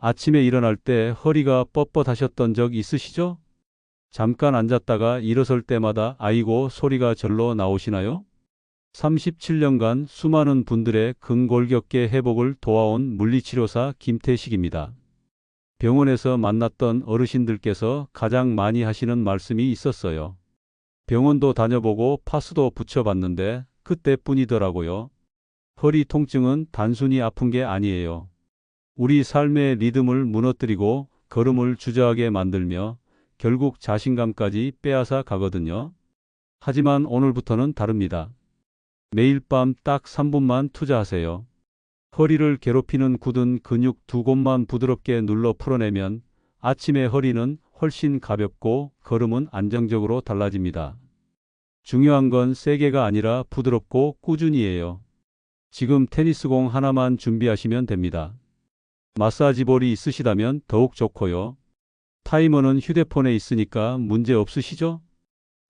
아침에 일어날 때 허리가 뻣뻣하셨던 적 있으시죠? 잠깐 앉았다가 일어설 때마다 아이고 소리가 절로 나오시나요? 37년간 수많은 분들의 근골격계 회복을 도와온 물리치료사 김태식입니다. 병원에서 만났던 어르신들께서 가장 많이 하시는 말씀이 있었어요. 병원도 다녀보고 파스도 붙여봤는데 그때뿐이더라고요. 허리 통증은 단순히 아픈 게 아니에요. 우리 삶의 리듬을 무너뜨리고 걸음을 주저하게 만들며 결국 자신감까지 빼앗아 가거든요. 하지만 오늘부터는 다릅니다. 매일 밤 딱 3분만 투자하세요. 허리를 괴롭히는 굳은 근육 두 곳만 부드럽게 눌러 풀어내면 아침에 허리는 훨씬 가볍고 걸음은 안정적으로 달라집니다. 중요한 건 세게가 아니라 부드럽고 꾸준히예요. 지금 테니스공 하나만 준비하시면 됩니다. 마사지볼이 있으시다면 더욱 좋고요. 타이머는 휴대폰에 있으니까 문제 없으시죠?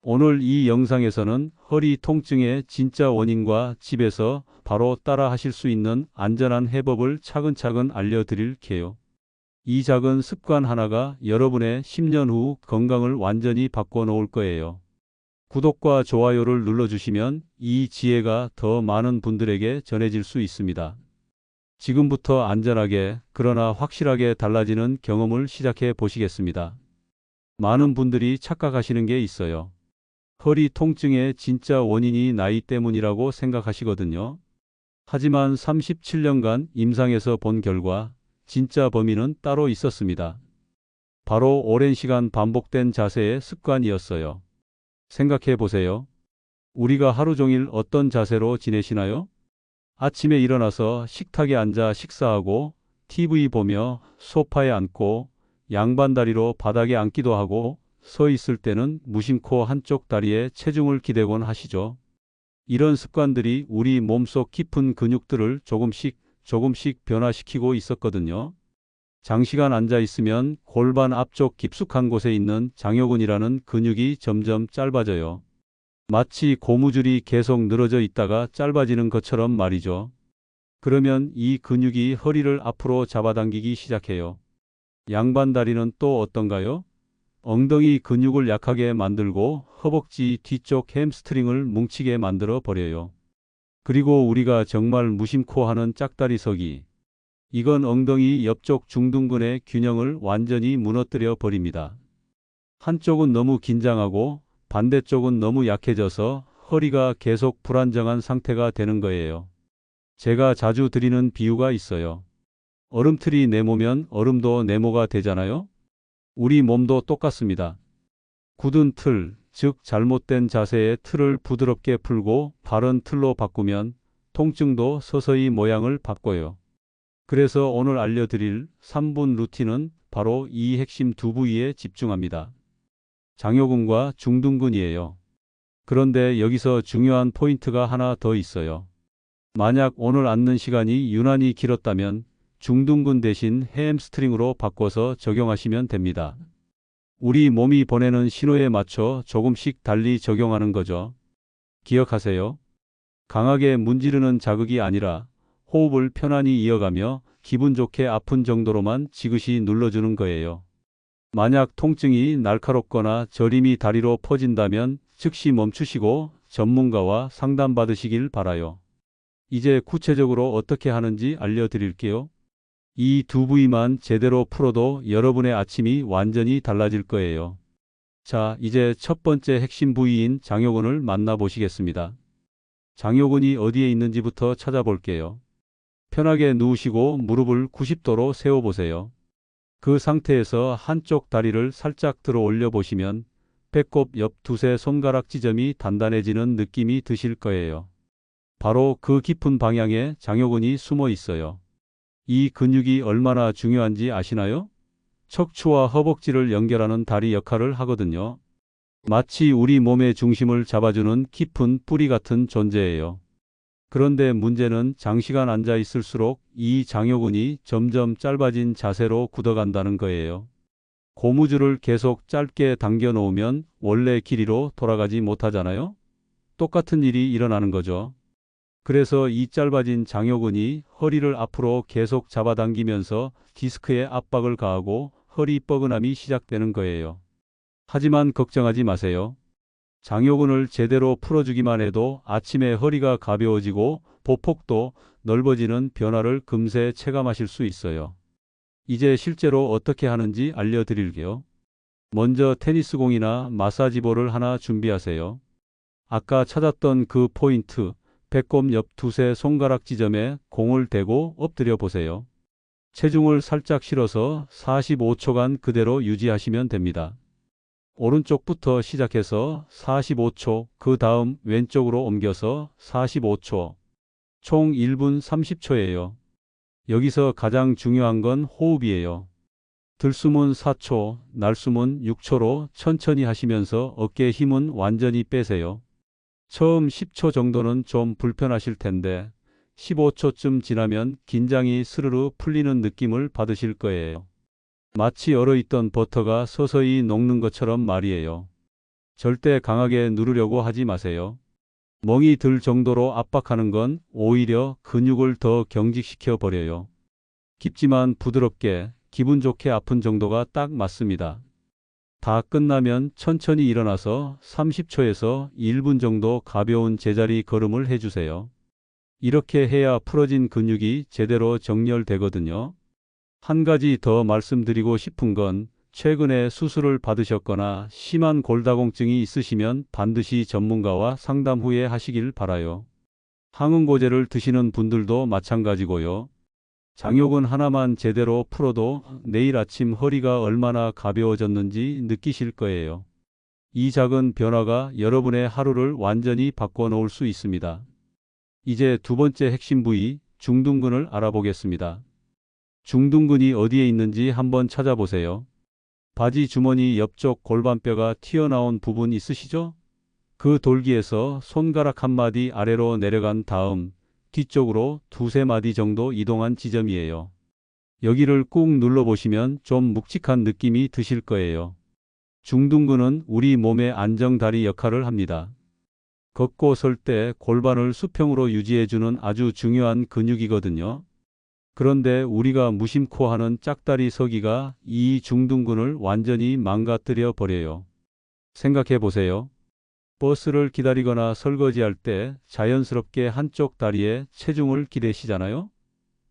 오늘 이 영상에서는 허리 통증의 진짜 원인과 집에서 바로 따라 하실 수 있는 안전한 해법을 차근차근 알려드릴게요. 이 작은 습관 하나가 여러분의 10년 후 건강을 완전히 바꿔놓을 거예요. 구독과 좋아요를 눌러주시면 이 지혜가 더 많은 분들에게 전해질 수 있습니다. 지금부터 안전하게 그러나 확실하게 달라지는 경험을 시작해 보시겠습니다. 많은 분들이 착각하시는 게 있어요. 허리 통증의 진짜 원인이 나이 때문이라고 생각하시거든요. 하지만 37년간 임상에서 본 결과 진짜 범인은 따로 있었습니다. 바로 오랜 시간 반복된 자세의 습관이었어요. 생각해 보세요. 우리가 하루 종일 어떤 자세로 지내시나요? 아침에 일어나서 식탁에 앉아 식사하고 TV 보며 소파에 앉고 양반다리로 바닥에 앉기도 하고 서 있을 때는 무심코 한쪽 다리에 체중을 기대곤 하시죠. 이런 습관들이 우리 몸속 깊은 근육들을 조금씩 변화시키고 있었거든요. 장시간 앉아 있으면 골반 앞쪽 깊숙한 곳에 있는 장요근이라는 근육이 점점 짧아져요. 마치 고무줄이 계속 늘어져 있다가 짧아지는 것처럼 말이죠. 그러면 이 근육이 허리를 앞으로 잡아당기기 시작해요. 양반다리는 또 어떤가요? 엉덩이 근육을 약하게 만들고 허벅지 뒤쪽 햄스트링을 뭉치게 만들어 버려요. 그리고 우리가 정말 무심코 하는 짝다리 서기. 이건 엉덩이 옆쪽 중둔근의 균형을 완전히 무너뜨려 버립니다. 한쪽은 너무 긴장하고 반대쪽은 너무 약해져서 허리가 계속 불안정한 상태가 되는 거예요. 제가 자주 드리는 비유가 있어요. 얼음틀이 네모면 얼음도 네모가 되잖아요? 우리 몸도 똑같습니다. 굳은 틀, 즉 잘못된 자세의 틀을 부드럽게 풀고 바른 틀로 바꾸면 통증도 서서히 모양을 바꿔요. 그래서 오늘 알려드릴 3분 루틴은 바로 이 핵심 두 부위에 집중합니다. 장요근과 중둔근이에요. 그런데 여기서 중요한 포인트가 하나 더 있어요. 만약 오늘 앉는 시간이 유난히 길었다면 중둔근 대신 햄스트링으로 바꿔서 적용하시면 됩니다. 우리 몸이 보내는 신호에 맞춰 조금씩 달리 적용하는 거죠. 기억하세요. 강하게 문지르는 자극이 아니라 호흡을 편안히 이어가며 기분 좋게 아픈 정도로만 지그시 눌러주는 거예요. 만약 통증이 날카롭거나 저림이 다리로 퍼진다면 즉시 멈추시고 전문가와 상담받으시길 바라요. 이제 구체적으로 어떻게 하는지 알려드릴게요. 이 두 부위만 제대로 풀어도 여러분의 아침이 완전히 달라질 거예요. 자, 이제 첫 번째 핵심 부위인 장요근을 만나보시겠습니다. 장요근이 어디에 있는지부터 찾아볼게요. 편하게 누우시고 무릎을 90도로 세워보세요. 그 상태에서 한쪽 다리를 살짝 들어 올려 보시면 배꼽 옆 두세 손가락 지점이 단단해지는 느낌이 드실 거예요. 바로 그 깊은 방향에 장요근이 숨어 있어요. 이 근육이 얼마나 중요한지 아시나요? 척추와 허벅지를 연결하는 다리 역할을 하거든요. 마치 우리 몸의 중심을 잡아주는 깊은 뿌리 같은 존재예요. 그런데 문제는 장시간 앉아 있을수록 이 장요근이 점점 짧아진 자세로 굳어간다는 거예요. 고무줄을 계속 짧게 당겨 놓으면 원래 길이로 돌아가지 못하잖아요. 똑같은 일이 일어나는 거죠. 그래서 이 짧아진 장요근이 허리를 앞으로 계속 잡아당기면서 디스크에 압박을 가하고 허리 뻐근함이 시작되는 거예요. 하지만 걱정하지 마세요. 장요근을 제대로 풀어주기만 해도 아침에 허리가 가벼워지고 보폭도 넓어지는 변화를 금세 체감하실 수 있어요. 이제 실제로 어떻게 하는지 알려드릴게요. 먼저 테니스공이나 마사지볼을 하나 준비하세요. 아까 찾았던 그 포인트, 배꼽 옆 두세 손가락 지점에 공을 대고 엎드려 보세요. 체중을 살짝 실어서 45초간 그대로 유지하시면 됩니다. 오른쪽부터 시작해서 45초, 그 다음 왼쪽으로 옮겨서 45초. 총 1분 30초예요. 여기서 가장 중요한 건 호흡이에요. 들숨은 4초, 날숨은 6초로 천천히 하시면서 어깨 힘은 완전히 빼세요. 처음 10초 정도는 좀 불편하실 텐데 15초쯤 지나면 긴장이 스르르 풀리는 느낌을 받으실 거예요. 마치 얼어있던 버터가 서서히 녹는 것처럼 말이에요. 절대 강하게 누르려고 하지 마세요. 멍이 들 정도로 압박하는 건 오히려 근육을 더 경직시켜 버려요. 깊지만 부드럽게 기분 좋게 아픈 정도가 딱 맞습니다. 다 끝나면 천천히 일어나서 30초에서 1분 정도 가벼운 제자리 걸음을 해주세요. 이렇게 해야 풀어진 근육이 제대로 정렬되거든요. 한 가지 더 말씀드리고 싶은 건 최근에 수술을 받으셨거나 심한 골다공증이 있으시면 반드시 전문가와 상담 후에 하시길 바라요. 항응고제를 드시는 분들도 마찬가지고요. 장요근 하나만 제대로 풀어도 내일 아침 허리가 얼마나 가벼워졌는지 느끼실 거예요. 이 작은 변화가 여러분의 하루를 완전히 바꿔놓을 수 있습니다. 이제 두 번째 핵심 부위, 중둔근을 알아보겠습니다. 중둔근이 어디에 있는지 한번 찾아보세요. 바지 주머니 옆쪽 골반뼈가 튀어나온 부분 있으시죠? 그 돌기에서 손가락 한 마디 아래로 내려간 다음 뒤쪽으로 두세 마디 정도 이동한 지점이에요. 여기를 꾹 눌러보시면 좀 묵직한 느낌이 드실 거예요. 중둔근은 우리 몸의 안정다리 역할을 합니다. 걷고 설 때 골반을 수평으로 유지해주는 아주 중요한 근육이거든요. 그런데 우리가 무심코 하는 짝다리 서기가 이 중둔근을 완전히 망가뜨려 버려요. 생각해 보세요. 버스를 기다리거나 설거지할 때 자연스럽게 한쪽 다리에 체중을 기대시잖아요.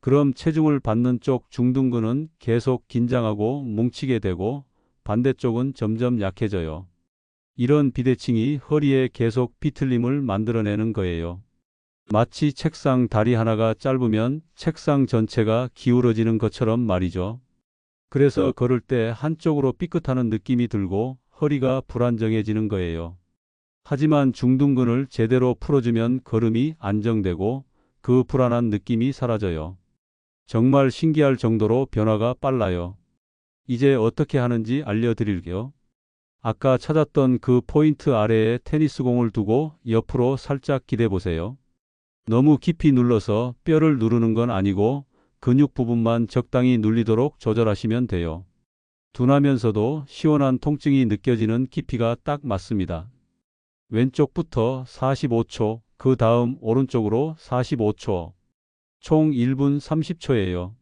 그럼 체중을 받는 쪽 중둔근은 계속 긴장하고 뭉치게 되고 반대쪽은 점점 약해져요. 이런 비대칭이 허리에 계속 비틀림을 만들어내는 거예요. 마치 책상 다리 하나가 짧으면 책상 전체가 기울어지는 것처럼 말이죠. 그래서 걸을 때 한쪽으로 삐끗하는 느낌이 들고 허리가 불안정해지는 거예요. 하지만 중둔근을 제대로 풀어주면 걸음이 안정되고 그 불안한 느낌이 사라져요. 정말 신기할 정도로 변화가 빨라요. 이제 어떻게 하는지 알려드릴게요. 아까 찾았던 그 포인트 아래에 테니스공을 두고 옆으로 살짝 기대 보세요. 너무 깊이 눌러서 뼈를 누르는 건 아니고 근육 부분만 적당히 눌리도록 조절하시면 돼요. 둔하면서도 시원한 통증이 느껴지는 깊이가 딱 맞습니다. 왼쪽부터 45초, 그 다음 오른쪽으로 45초. 총 1분 30초예요.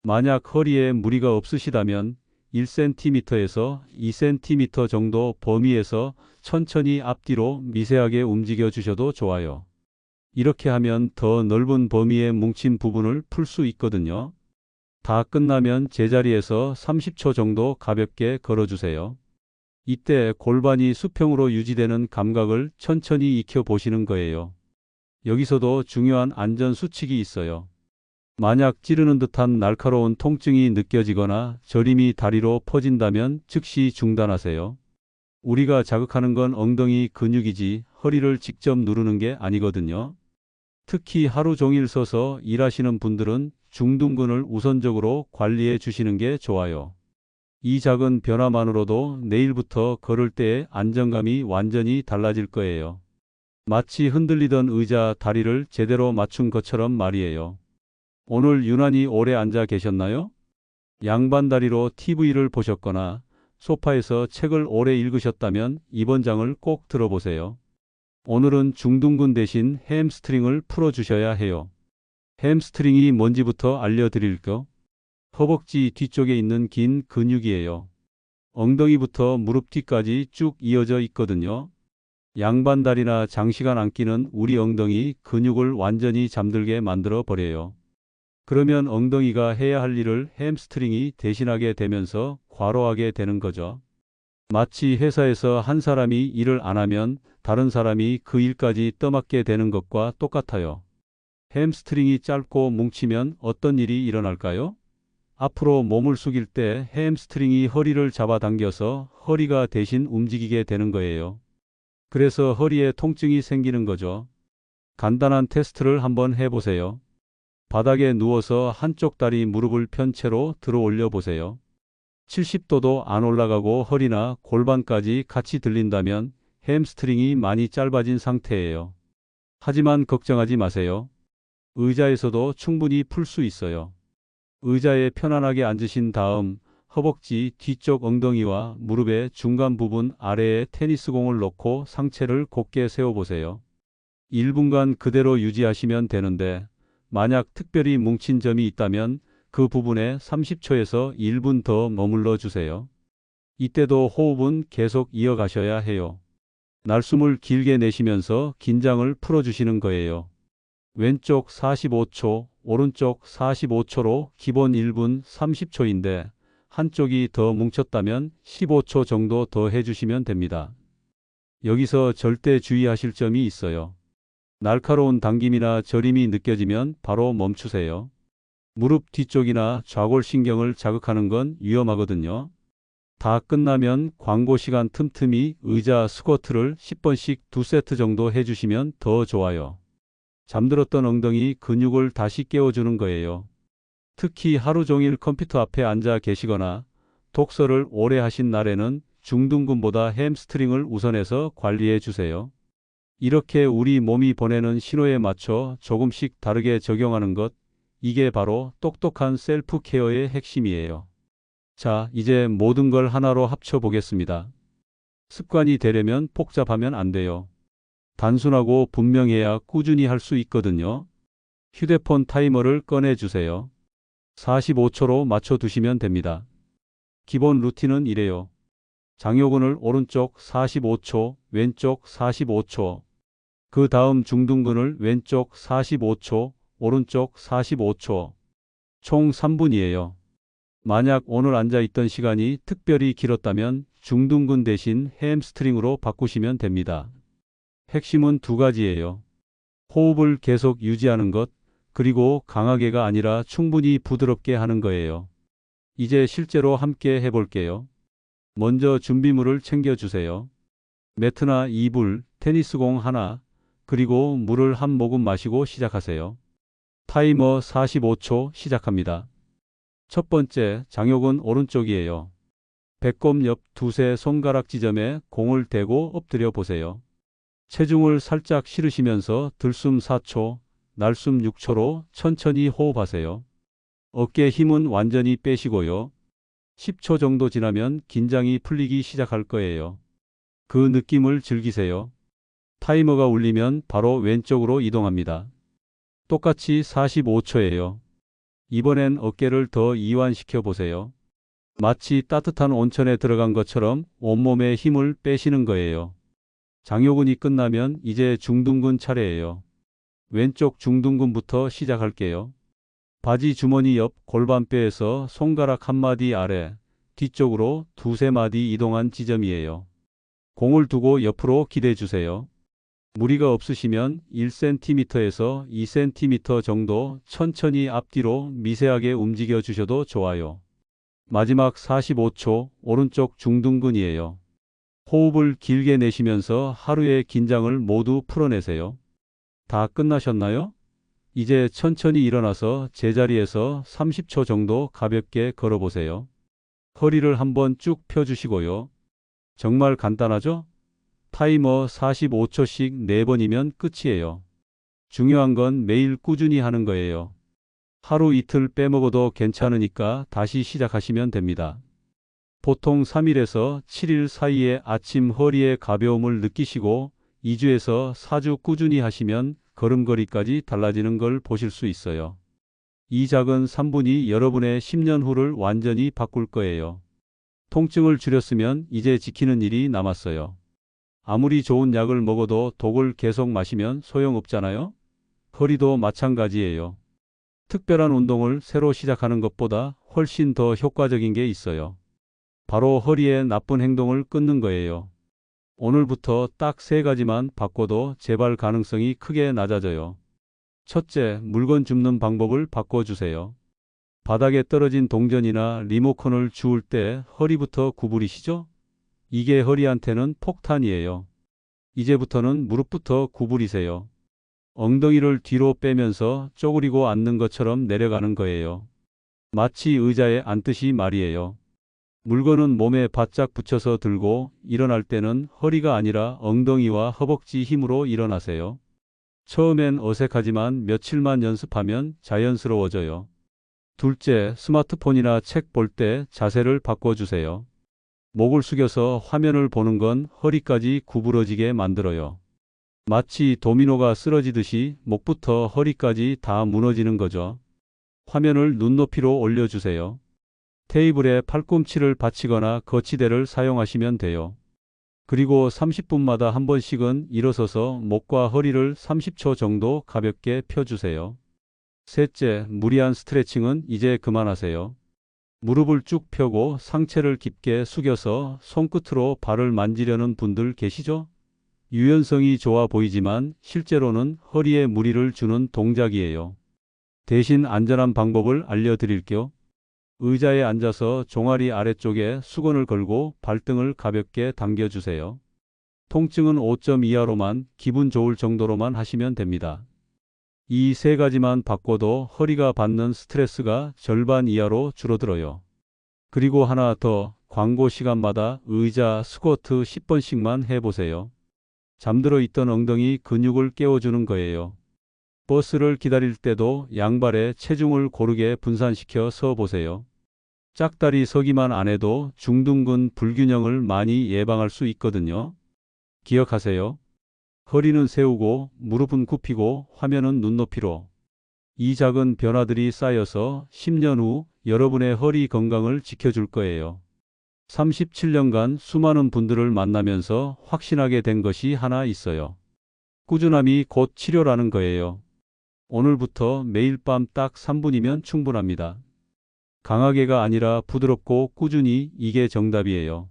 만약 허리에 무리가 없으시다면 1cm에서 2cm 정도 범위에서 천천히 앞뒤로 미세하게 움직여 주셔도 좋아요. 이렇게 하면 더 넓은 범위에 뭉친 부분을 풀 수 있거든요. 다 끝나면 제자리에서 30초 정도 가볍게 걸어주세요. 이때 골반이 수평으로 유지되는 감각을 천천히 익혀 보시는 거예요. 여기서도 중요한 안전 수칙이 있어요. 만약 찌르는 듯한 날카로운 통증이 느껴지거나 저림이 다리로 퍼진다면 즉시 중단하세요. 우리가 자극하는 건 엉덩이 근육이지 허리를 직접 누르는 게 아니거든요. 특히 하루 종일 서서 일하시는 분들은 중둔근을 우선적으로 관리해 주시는 게 좋아요. 이 작은 변화만으로도 내일부터 걸을 때의 안정감이 완전히 달라질 거예요. 마치 흔들리던 의자 다리를 제대로 맞춘 것처럼 말이에요. 오늘 유난히 오래 앉아 계셨나요? 양반다리로 TV를 보셨거나 소파에서 책을 오래 읽으셨다면 이번 장을 꼭 들어보세요. 오늘은 중둔근 대신 햄스트링을 풀어주셔야 해요. 햄스트링이 뭔지부터 알려드릴게요. 허벅지 뒤쪽에 있는 긴 근육이에요. 엉덩이부터 무릎 뒤까지 쭉 이어져 있거든요. 양반다리나 장시간 앉기는 우리 엉덩이 근육을 완전히 잠들게 만들어 버려요. 그러면 엉덩이가 해야 할 일을 햄스트링이 대신하게 되면서 과로하게 되는 거죠. 마치 회사에서 한 사람이 일을 안 하면 다른 사람이 그 일까지 떠맡게 되는 것과 똑같아요. 햄스트링이 짧고 뭉치면 어떤 일이 일어날까요? 앞으로 몸을 숙일 때 햄스트링이 허리를 잡아당겨서 허리가 대신 움직이게 되는 거예요. 그래서 허리에 통증이 생기는 거죠. 간단한 테스트를 한번 해보세요. 바닥에 누워서 한쪽 다리 무릎을 편 채로 들어 올려 보세요. 70도도 안 올라가고 허리나 골반까지 같이 들린다면 햄스트링이 많이 짧아진 상태예요. 하지만 걱정하지 마세요. 의자에서도 충분히 풀 수 있어요. 의자에 편안하게 앉으신 다음 허벅지 뒤쪽 엉덩이와 무릎의 중간 부분 아래에 테니스공을 놓고 상체를 곧게 세워보세요. 1분간 그대로 유지하시면 되는데 만약 특별히 뭉친 점이 있다면 그 부분에 30초에서 1분 더 머물러 주세요. 이때도 호흡은 계속 이어가셔야 해요. 날숨을 길게 내쉬면서 긴장을 풀어주시는 거예요. 왼쪽 45초, 오른쪽 45초로 기본 1분 30초인데 한쪽이 더 뭉쳤다면 15초 정도 더 해주시면 됩니다. 여기서 절대 주의하실 점이 있어요. 날카로운 당김이나 저림이 느껴지면 바로 멈추세요. 무릎 뒤쪽이나 좌골신경을 자극하는 건 위험하거든요. 다 끝나면 광고 시간 틈틈이 의자 스쿼트를 10번씩 2세트 정도 해주시면 더 좋아요. 잠들었던 엉덩이 근육을 다시 깨워주는 거예요. 특히 하루 종일 컴퓨터 앞에 앉아 계시거나 독서를 오래 하신 날에는 중둔근보다 햄스트링을 우선해서 관리해 주세요. 이렇게 우리 몸이 보내는 신호에 맞춰 조금씩 다르게 적용하는 것, 이게 바로 똑똑한 셀프 케어의 핵심이에요. 자, 이제 모든 걸 하나로 합쳐 보겠습니다. 습관이 되려면 복잡하면 안 돼요. 단순하고 분명해야 꾸준히 할 수 있거든요. 휴대폰 타이머를 꺼내 주세요. 45초로 맞춰 두시면 됩니다. 기본 루틴은 이래요. 장요근을 오른쪽 45초, 왼쪽 45초. 그 다음 중둔근을 왼쪽 45초, 오른쪽 45초. 총 3분이에요. 만약 오늘 앉아있던 시간이 특별히 길었다면 중둔근 대신 햄스트링으로 바꾸시면 됩니다. 핵심은 두 가지예요. 호흡을 계속 유지하는 것, 그리고 강하게가 아니라 충분히 부드럽게 하는 거예요. 이제 실제로 함께 해볼게요. 먼저 준비물을 챙겨주세요. 매트나 이불, 테니스공 하나, 그리고 물을 한 모금 마시고 시작하세요. 타이머 45초 시작합니다. 첫 번째, 장요근 오른쪽이에요. 배꼽 옆 두세 손가락 지점에 공을 대고 엎드려 보세요. 체중을 살짝 실으시면서 들숨 4초, 날숨 6초로 천천히 호흡하세요. 어깨 힘은 완전히 빼시고요. 10초 정도 지나면 긴장이 풀리기 시작할 거예요. 그 느낌을 즐기세요. 타이머가 울리면 바로 왼쪽으로 이동합니다. 똑같이 45초예요. 이번엔 어깨를 더 이완시켜 보세요. 마치 따뜻한 온천에 들어간 것처럼 온몸에 힘을 빼시는 거예요. 장요근이 끝나면 이제 중둔근 차례예요. 왼쪽 중둔근부터 시작할게요. 바지 주머니 옆 골반뼈에서 손가락 한 마디 아래, 뒤쪽으로 두세 마디 이동한 지점이에요. 공을 두고 옆으로 기대 주세요. 무리가 없으시면 1cm에서 2cm 정도 천천히 앞뒤로 미세하게 움직여 주셔도 좋아요. 마지막 45초 오른쪽 중둔근이에요. 호흡을 길게 내쉬면서 하루의 긴장을 모두 풀어내세요. 다 끝나셨나요? 이제 천천히 일어나서 제자리에서 30초 정도 가볍게 걸어보세요. 허리를 한번 쭉 펴주시고요. 정말 간단하죠? 타이머 45초씩 4번이면 끝이에요. 중요한 건 매일 꾸준히 하는 거예요. 하루 이틀 빼먹어도 괜찮으니까 다시 시작하시면 됩니다. 보통 3일에서 7일 사이에 아침 허리의 가벼움을 느끼시고 2주에서 4주 꾸준히 하시면 걸음걸이까지 달라지는 걸 보실 수 있어요. 이 작은 3분이 여러분의 10년 후를 완전히 바꿀 거예요. 통증을 줄였으면 이제 지키는 일이 남았어요. 아무리 좋은 약을 먹어도 독을 계속 마시면 소용없잖아요? 허리도 마찬가지예요. 특별한 운동을 새로 시작하는 것보다 훨씬 더 효과적인 게 있어요. 바로 허리의 나쁜 행동을 끊는 거예요. 오늘부터 딱 3가지만 바꿔도 재발 가능성이 크게 낮아져요. 첫째, 물건 줍는 방법을 바꿔주세요. 바닥에 떨어진 동전이나 리모컨을 주울 때 허리부터 구부리시죠? 이게 허리한테는 폭탄이에요. 이제부터는 무릎부터 구부리세요. 엉덩이를 뒤로 빼면서 쪼그리고 앉는 것처럼 내려가는 거예요. 마치 의자에 앉듯이 말이에요. 물건은 몸에 바짝 붙여서 들고 일어날 때는 허리가 아니라 엉덩이와 허벅지 힘으로 일어나세요. 처음엔 어색하지만 며칠만 연습하면 자연스러워져요. 둘째, 스마트폰이나 책 볼 때 자세를 바꿔주세요. 목을 숙여서 화면을 보는 건 허리까지 구부러지게 만들어요. 마치 도미노가 쓰러지듯이 목부터 허리까지 다 무너지는 거죠. 화면을 눈높이로 올려주세요. 테이블에 팔꿈치를 받치거나 거치대를 사용하시면 돼요. 그리고 30분마다 한 번씩은 일어서서 목과 허리를 30초 정도 가볍게 펴주세요. 셋째, 무리한 스트레칭은 이제 그만하세요. 무릎을 쭉 펴고 상체를 깊게 숙여서 손끝으로 발을 만지려는 분들 계시죠? 유연성이 좋아 보이지만 실제로는 허리에 무리를 주는 동작이에요. 대신 안전한 방법을 알려드릴게요. 의자에 앉아서 종아리 아래쪽에 수건을 걸고 발등을 가볍게 당겨주세요. 통증은 5점 이하로만, 기분 좋을 정도로만 하시면 됩니다. 이 3가지만 바꿔도 허리가 받는 스트레스가 절반 이하로 줄어들어요. 그리고 하나 더, 광고 시간마다 의자 스쿼트 10번씩만 해보세요. 잠들어 있던 엉덩이 근육을 깨워주는 거예요. 버스를 기다릴 때도 양발에 체중을 고르게 분산시켜 서 보세요. 짝다리 서기만 안 해도 중둔근 불균형을 많이 예방할 수 있거든요. 기억하세요. 허리는 세우고 무릎은 굽히고 화면은 눈높이로. 이 작은 변화들이 쌓여서 10년 후 여러분의 허리 건강을 지켜줄 거예요. 37년간 수많은 분들을 만나면서 확신하게 된 것이 하나 있어요. 꾸준함이 곧 치료라는 거예요. 오늘부터 매일 밤 딱 3분이면 충분합니다. 강하게가 아니라 부드럽고 꾸준히, 이게 정답이에요.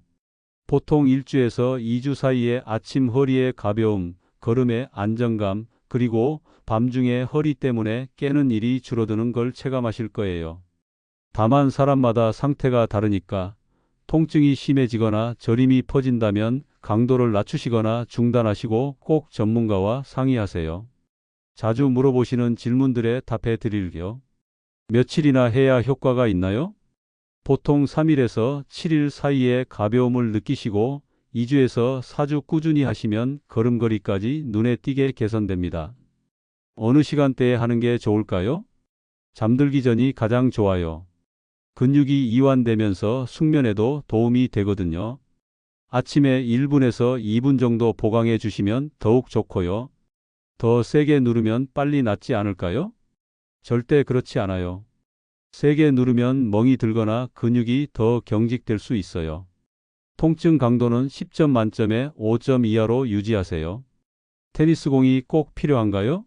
보통 1주에서 2주 사이에 아침 허리의 가벼움, 걸음의 안정감, 그리고 밤중에 허리 때문에 깨는 일이 줄어드는 걸 체감하실 거예요. 다만 사람마다 상태가 다르니까 통증이 심해지거나 저림이 퍼진다면 강도를 낮추시거나 중단하시고 꼭 전문가와 상의하세요. 자주 물어보시는 질문들에 답해 드릴게요. 며칠이나 해야 효과가 있나요? 보통 3일에서 7일 사이에 가벼움을 느끼시고 2주에서 4주 꾸준히 하시면 걸음걸이까지 눈에 띄게 개선됩니다. 어느 시간대에 하는 게 좋을까요? 잠들기 전이 가장 좋아요. 근육이 이완되면서 숙면에도 도움이 되거든요. 아침에 1분에서 2분 정도 보강해 주시면 더욱 좋고요. 더 세게 누르면 빨리 낫지 않을까요? 절대 그렇지 않아요. 세게 누르면 멍이 들거나 근육이 더 경직될 수 있어요. 통증 강도는 10점 만점에 5점 이하로 유지하세요. 테니스공이 꼭 필요한가요?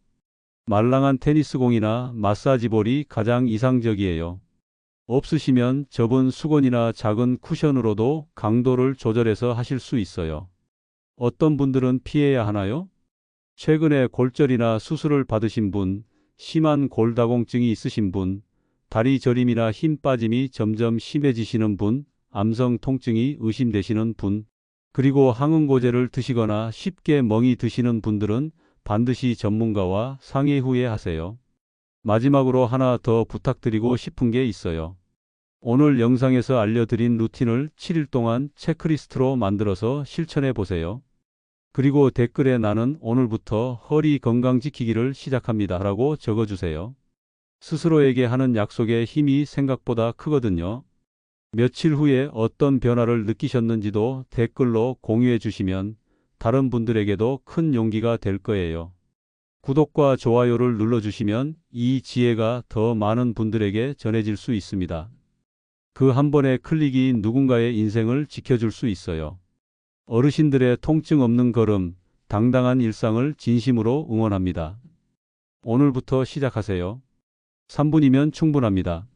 말랑한 테니스공이나 마사지볼이 가장 이상적이에요. 없으시면 접은 수건이나 작은 쿠션으로도 강도를 조절해서 하실 수 있어요. 어떤 분들은 피해야 하나요? 최근에 골절이나 수술을 받으신 분, 심한 골다공증이 있으신 분, 다리 저림이나 힘 빠짐이 점점 심해지시는 분, 암성 통증이 의심되시는 분, 그리고 항응고제를 드시거나 쉽게 멍이 드시는 분들은 반드시 전문가와 상의 후에 하세요. 마지막으로 하나 더 부탁드리고 싶은 게 있어요. 오늘 영상에서 알려드린 루틴을 7일 동안 체크리스트로 만들어서 실천해 보세요. 그리고 댓글에 나는 오늘부터 허리 건강 지키기를 시작합니다 라고 적어주세요. 스스로에게 하는 약속의 힘이 생각보다 크거든요. 며칠 후에 어떤 변화를 느끼셨는지도 댓글로 공유해 주시면 다른 분들에게도 큰 용기가 될 거예요. 구독과 좋아요를 눌러주시면 이 지혜가 더 많은 분들에게 전해질 수 있습니다. 그 한 번의 클릭이 누군가의 인생을 지켜줄 수 있어요. 어르신들의 통증 없는 걸음, 당당한 일상을 진심으로 응원합니다. 오늘부터 시작하세요. 3분이면 충분합니다.